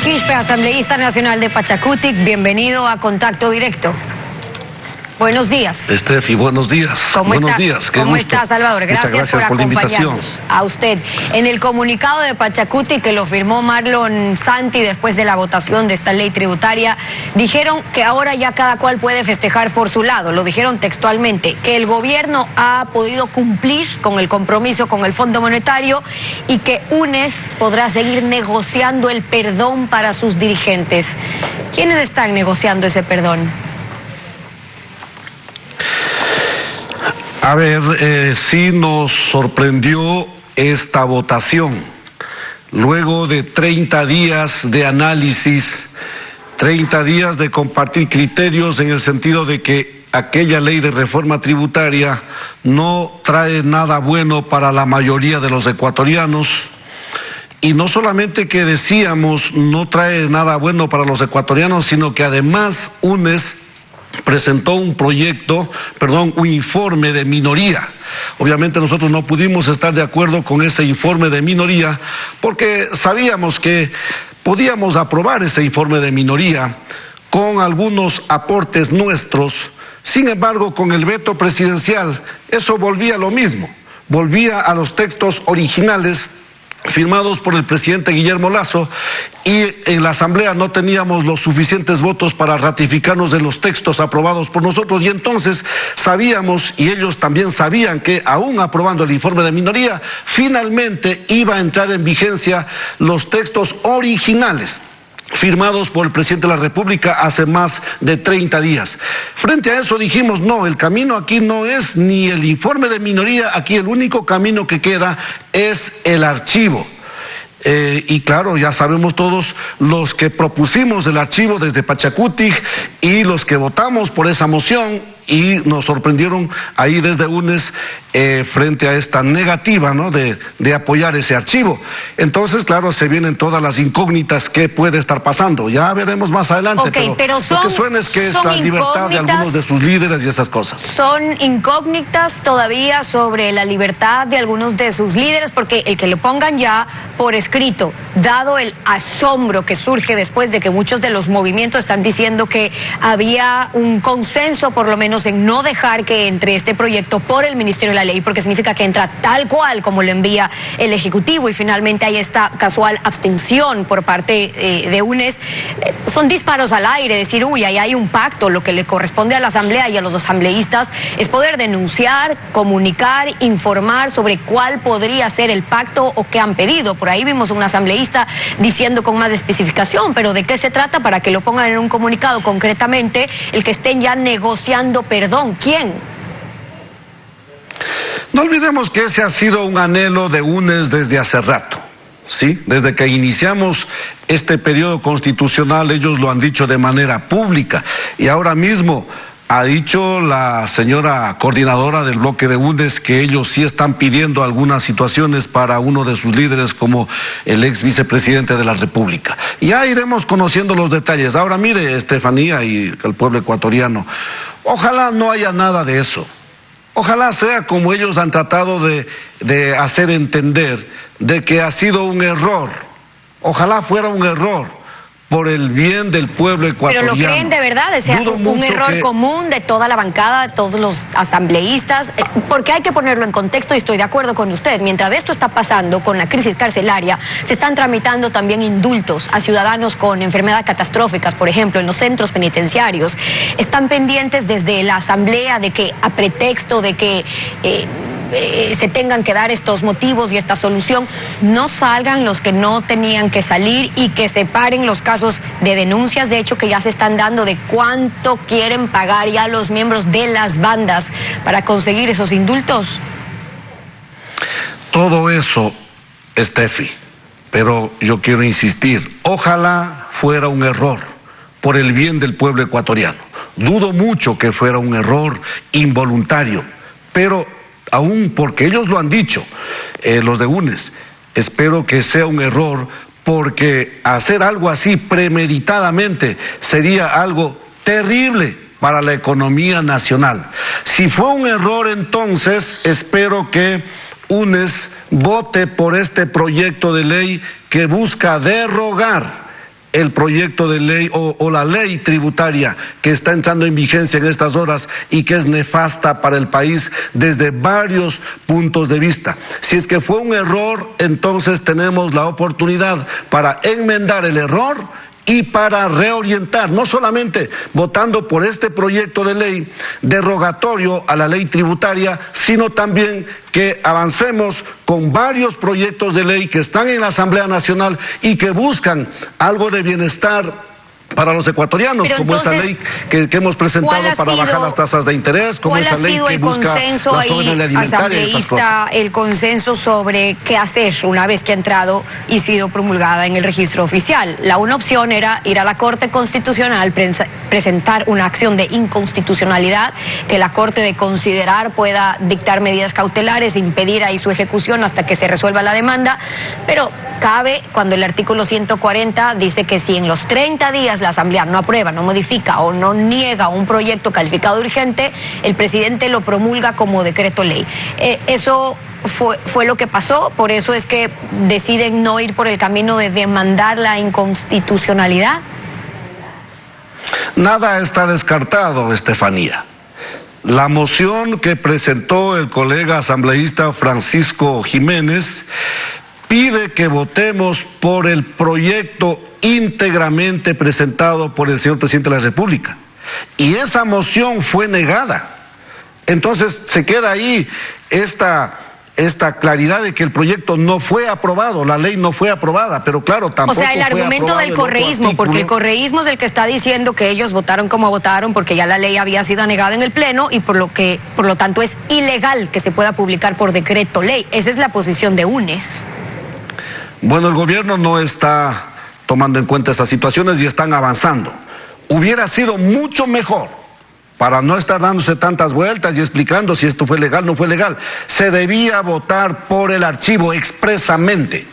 Quispe, asambleísta nacional de Pachacutic, bienvenido a Contacto Directo. Buenos días. Estefi, buenos días. Buenos días. ¿Cómo está, Salvador? Gracias por acompañarnos. A usted. En el comunicado de Pachacutic, que lo firmó Marlon Santi después de la votación de esta ley tributaria, dijeron que ahora ya cada cual puede festejar por su lado. Lo dijeron textualmente, que el gobierno ha podido cumplir con el compromiso con el Fondo Monetario y que UNES podrá seguir negociando el perdón para sus dirigentes. ¿Quiénes están negociando ese perdón? A ver, sí nos sorprendió esta votación. Luego de 30 días de análisis, 30 días de compartir criterios en el sentido de que aquella ley de reforma tributaria no trae nada bueno para la mayoría de los ecuatorianos. Y no solamente que decíamos no trae nada bueno para los ecuatorianos, sino que además UNES presentó un informe de minoría. Obviamente nosotros no pudimos estar de acuerdo con ese informe de minoría porque sabíamos que podíamos aprobar ese informe de minoría con algunos aportes nuestros. Sin embargo, con el veto presidencial, eso volvía a lo mismo, volvía a los textos originales firmados por el presidente Guillermo Lasso, y en la Asamblea no teníamos los suficientes votos para ratificarnos de los textos aprobados por nosotros, y entonces sabíamos, y ellos también sabían, que aún aprobando el informe de minoría, finalmente iba a entrar en vigencia los textos originales firmados por el presidente de la República hace más de 30 días. Frente a eso dijimos, no, el camino aquí no es ni el informe de minoría, aquí el único camino que queda es el archivo. Y claro, ya sabemos todos los que propusimos el archivo desde Pachacutic y los que votamos por esa moción, y nos sorprendieron ahí desde UNES frente a esta negativa, ¿no?, de apoyar ese archivo. Entonces, claro, se vienen todas las incógnitas que puede estar pasando. Ya veremos más adelante, pero lo que suena es que es la libertad de algunos de sus líderes y esas cosas. Son incógnitas todavía sobre la libertad de algunos de sus líderes, porque el que lo pongan ya por escrito, dado el asombro que surge después de que muchos de los movimientos están diciendo que había un consenso, por lo menos, en no dejar que entre este proyecto por el Ministerio de la Ley, porque significa que entra tal cual como lo envía el Ejecutivo, y finalmente hay esta casual abstención por parte de UNES. Son disparos al aire, decir, uy, ahí hay un pacto. Lo que le corresponde a la Asamblea y a los asambleístas es poder denunciar, comunicar, informar sobre cuál podría ser el pacto o qué han pedido. Por ahí vimos un asambleísta diciendo con más especificación, pero ¿de qué se trata? Para que lo pongan en un comunicado concretamente, el que estén ya negociando perdón. ¿Quién? No olvidemos que ese ha sido un anhelo de UNES desde hace rato, ¿sí? Desde que iniciamos este periodo constitucional, ellos lo han dicho de manera pública, y ahora mismo ha dicho la señora coordinadora del bloque de UNES que ellos sí están pidiendo algunas situaciones para uno de sus líderes, como el ex vicepresidente de la República. Ya iremos conociendo los detalles. Ahora mire, Estefanía y el pueblo ecuatoriano, ojalá no haya nada de eso. Ojalá sea como ellos han tratado de hacer entender, de que ha sido un error. Ojalá fuera un error por el bien del pueblo ecuatoriano. ¿Pero lo creen de verdad? ¿Es un error común de toda la bancada, de todos los asambleístas? Porque hay que ponerlo en contexto, y estoy de acuerdo con usted. Mientras esto está pasando con la crisis carcelaria, se están tramitando también indultos a ciudadanos con enfermedades catastróficas, por ejemplo, en los centros penitenciarios. Están pendientes desde la Asamblea de que, a pretexto de que se tengan que dar estos motivos y esta solución, no salgan los que no tenían que salir, y que separen los casos de denuncias, de hecho, que ya se están dando, de cuánto quieren pagar ya los miembros de las bandas para conseguir esos indultos. Todo eso, Estefi, pero yo quiero insistir, ojalá fuera un error por el bien del pueblo ecuatoriano. Dudo mucho que fuera un error involuntario, pero aún porque ellos lo han dicho, los de UNES, espero que sea un error, porque hacer algo así premeditadamente sería algo terrible para la economía nacional. Si fue un error, entonces espero que UNES vote por este proyecto de ley que busca derogar el proyecto de ley o la ley tributaria que está entrando en vigencia en estas horas y que es nefasta para el país desde varios puntos de vista. Si es que fue un error, entonces tenemos la oportunidad para enmendar el error y para reorientar, no solamente votando por este proyecto de ley derogatorio a la ley tributaria, sino también que avancemos con varios proyectos de ley que están en la Asamblea Nacional y que buscan algo de bienestar para los ecuatorianos, pero como entonces, esa ley que hemos presentado para bajar las tasas de interés, como esa ley que busca la soberanía alimentaria y otras cosas. El consenso sobre qué hacer una vez que ha entrado y sido promulgada en el registro oficial. Una opción era ir a la Corte Constitucional, presentar una acción de inconstitucionalidad, que la Corte de considerar pueda dictar medidas cautelares, impedir ahí su ejecución hasta que se resuelva la demanda, pero cabe cuando el artículo 140 dice que si en los 30 días la Asamblea no aprueba, no modifica o no niega un proyecto calificado urgente, el presidente lo promulga como decreto ley. Eso fue lo que pasó, por eso es que deciden no ir por el camino de demandar la inconstitucionalidad. Nada está descartado, Estefanía. La moción que presentó el colega asambleísta Francisco Jiménez pide que votemos por el proyecto íntegramente presentado por el señor presidente de la República. Y esa moción fue negada. Entonces se queda ahí esta claridad de que el proyecto no fue aprobado, la ley no fue aprobada, pero claro, tampoco fue aprobado. O sea, el argumento del correísmo, porque el correísmo es el que está diciendo que ellos votaron como votaron porque ya la ley había sido negada en el Pleno y por lo tanto es ilegal que se pueda publicar por decreto ley. Esa es la posición de UNES. Bueno, el gobierno no está tomando en cuenta estas situaciones y están avanzando. Hubiera sido mucho mejor, para no estar dándose tantas vueltas y explicando si esto fue legal o no fue legal, se debía votar por el archivo expresamente.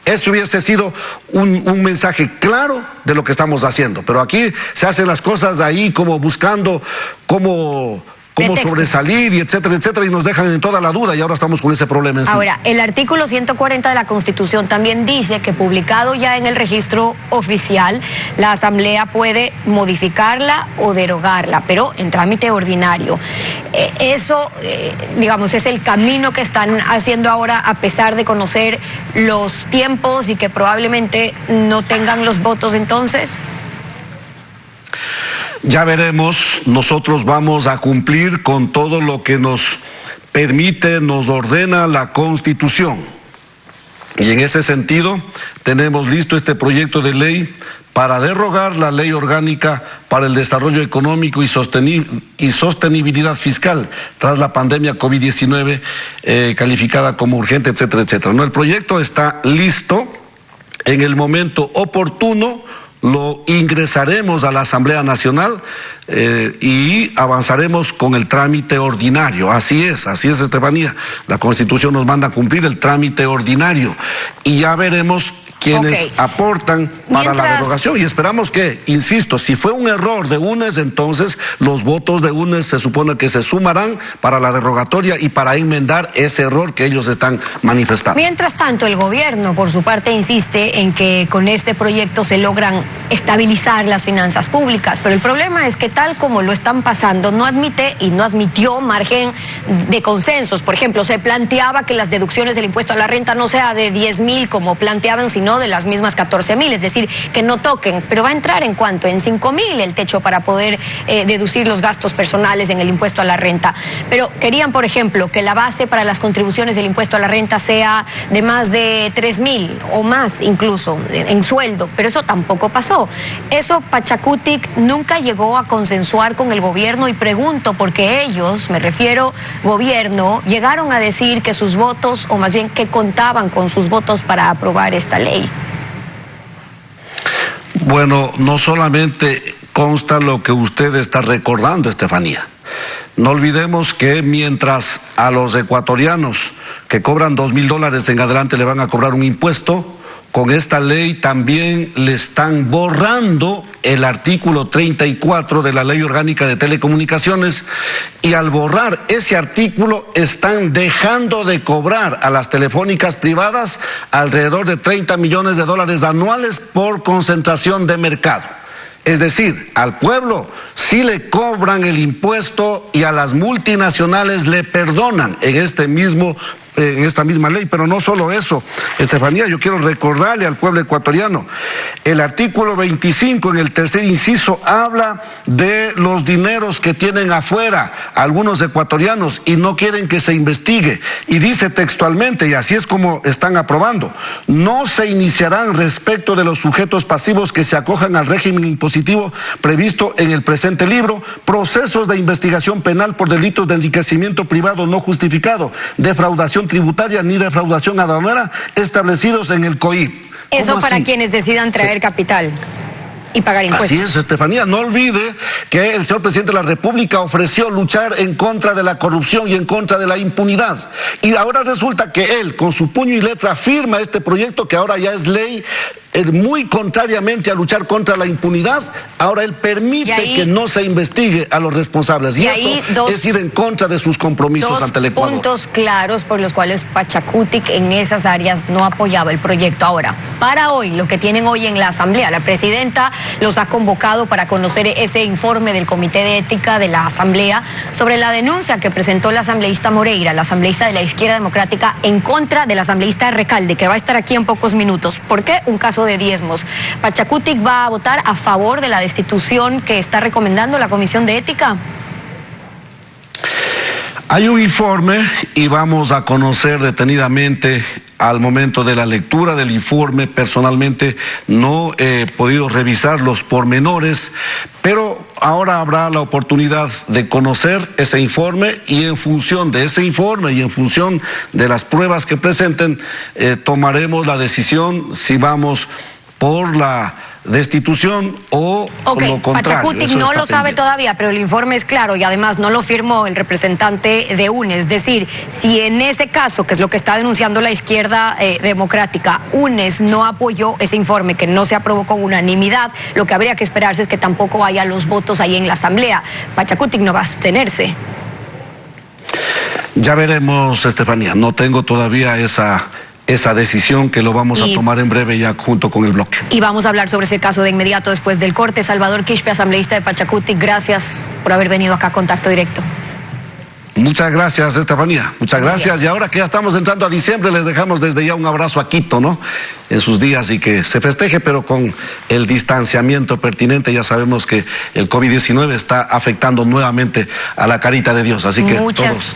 Eso hubiese sido un mensaje claro de lo que estamos haciendo. Pero aquí se hacen las cosas ahí como buscando cómo sobresalir y etcétera, etcétera, y nos dejan en toda la duda y ahora estamos con ese problema encima. Ahora, el artículo 140 de la Constitución también dice que publicado ya en el registro oficial, la Asamblea puede modificarla o derogarla, pero en trámite ordinario. Eso, digamos, es el camino que están haciendo ahora a pesar de conocer los tiempos y que probablemente no tengan los votos entonces. Ya veremos, nosotros vamos a cumplir con todo lo que nos permite, nos ordena la Constitución. Y en ese sentido, tenemos listo este proyecto de ley para derogar la Ley Orgánica para el Desarrollo Económico y Sostenibilidad Fiscal tras la pandemia COVID-19, calificada como urgente, etcétera, etcétera. No, el proyecto está listo, en el momento oportuno lo ingresaremos a la Asamblea Nacional y avanzaremos con el trámite ordinario. Así es, Estefanía. La Constitución nos manda a cumplir el trámite ordinario y ya veremos quienes aportan para la derogación y esperamos que, insisto, si fue un error de UNES, entonces los votos de UNES se supone que se sumarán para la derogatoria y para enmendar ese error que ellos están manifestando. Mientras tanto, el gobierno, por su parte, insiste en que con este proyecto se logran estabilizar las finanzas públicas, pero el problema es que tal como lo están pasando, no admite y no admitió margen de consensos. Por ejemplo, se planteaba que las deducciones del impuesto a la renta no sea de 10.000 como planteaban, sino de las mismas 14.000, es decir, que no toquen, pero va a entrar en cuánto, en 5.000 el techo para poder deducir los gastos personales en el impuesto a la renta. Pero querían, por ejemplo, que la base para las contribuciones del impuesto a la renta sea de más de 3.000 o más incluso en sueldo, pero eso tampoco pasó. Eso Pachacutic nunca llegó a consensuar con el gobierno y pregunto porque ellos, me refiero gobierno, llegaron a decir que sus votos, o más bien que contaban con sus votos para aprobar esta ley. Bueno, no solamente consta lo que usted está recordando, Estefanía. No olvidemos que mientras a los ecuatorianos que cobran $2.000 en adelante le van a cobrar un impuesto, con esta ley también le están borrando el artículo 34 de la Ley Orgánica de Telecomunicaciones, y al borrar ese artículo están dejando de cobrar a las telefónicas privadas alrededor de 30 millones de dólares anuales por concentración de mercado. Es decir, al pueblo sí le cobran el impuesto y a las multinacionales le perdonan en esta misma ley. Pero no solo eso, Estefanía, yo quiero recordarle al pueblo ecuatoriano, el artículo 25 en el tercer inciso habla de los dineros que tienen afuera algunos ecuatorianos y no quieren que se investigue, y dice textualmente, y así es como están aprobando: no se iniciarán respecto de los sujetos pasivos que se acojan al régimen impositivo previsto en el presente libro procesos de investigación penal por delitos de enriquecimiento privado no justificado, defraudación tributaria ni defraudación aduanera establecidos en el COIP. Eso para quienes decidan traer capital y pagar impuestos. Así es, Estefanía. No olvide que el señor presidente de la República ofreció luchar en contra de la corrupción y en contra de la impunidad. Y ahora resulta que él, con su puño y letra, firma este proyecto que ahora ya es ley, muy contrariamente a luchar contra la impunidad. Ahora él permite que no se investigue a los responsables. Y eso es ir en contra de sus compromisos ante el Ecuador. Puntos claros por los cuales Pachacutic en esas áreas no apoyaba el proyecto. Ahora, para hoy, lo que tienen hoy en la Asamblea, la presidenta los ha convocado para conocer ese informe del Comité de Ética de la Asamblea sobre la denuncia que presentó la asambleísta Moreira, la asambleísta de la Izquierda Democrática, en contra del asambleísta Recalde, que va a estar aquí en pocos minutos. ¿Por qué? Un caso de diezmos. ¿Pachacutic va a votar a favor de la destitución que está recomendando la Comisión de Ética? Hay un informe y vamos a conocer detenidamente al momento de la lectura del informe. Personalmente no he podido revisar los pormenores, pero ahora habrá la oportunidad de conocer ese informe, y en función de ese informe y en función de las pruebas que presenten, tomaremos la decisión si vamos por la destitución o lo contrario. Pachacutic no lo sabe todavía, pero el informe es claro y además no lo firmó el representante de UNES. Es decir, si en ese caso, que es lo que está denunciando la Izquierda Democrática, UNES no apoyó ese informe, que no se aprobó con unanimidad, lo que habría que esperarse es que tampoco haya los votos ahí en la Asamblea. Pachacutic no va a abstenerse. Ya veremos, Estefanía. No tengo todavía esa decisión, que lo vamos a tomar en breve ya junto con el bloque. Y vamos a hablar sobre ese caso de inmediato después del corte. Salvador Quispe, asambleísta de Pachacutic, gracias por haber venido acá a Contacto Directo. Muchas gracias, Estefanía. Muchas gracias. Y ahora que ya estamos entrando a diciembre, les dejamos desde ya un abrazo a Quito, ¿no? En sus días, y que se festeje, pero con el distanciamiento pertinente. Ya sabemos que el COVID-19 está afectando nuevamente a la carita de Dios. Así que todos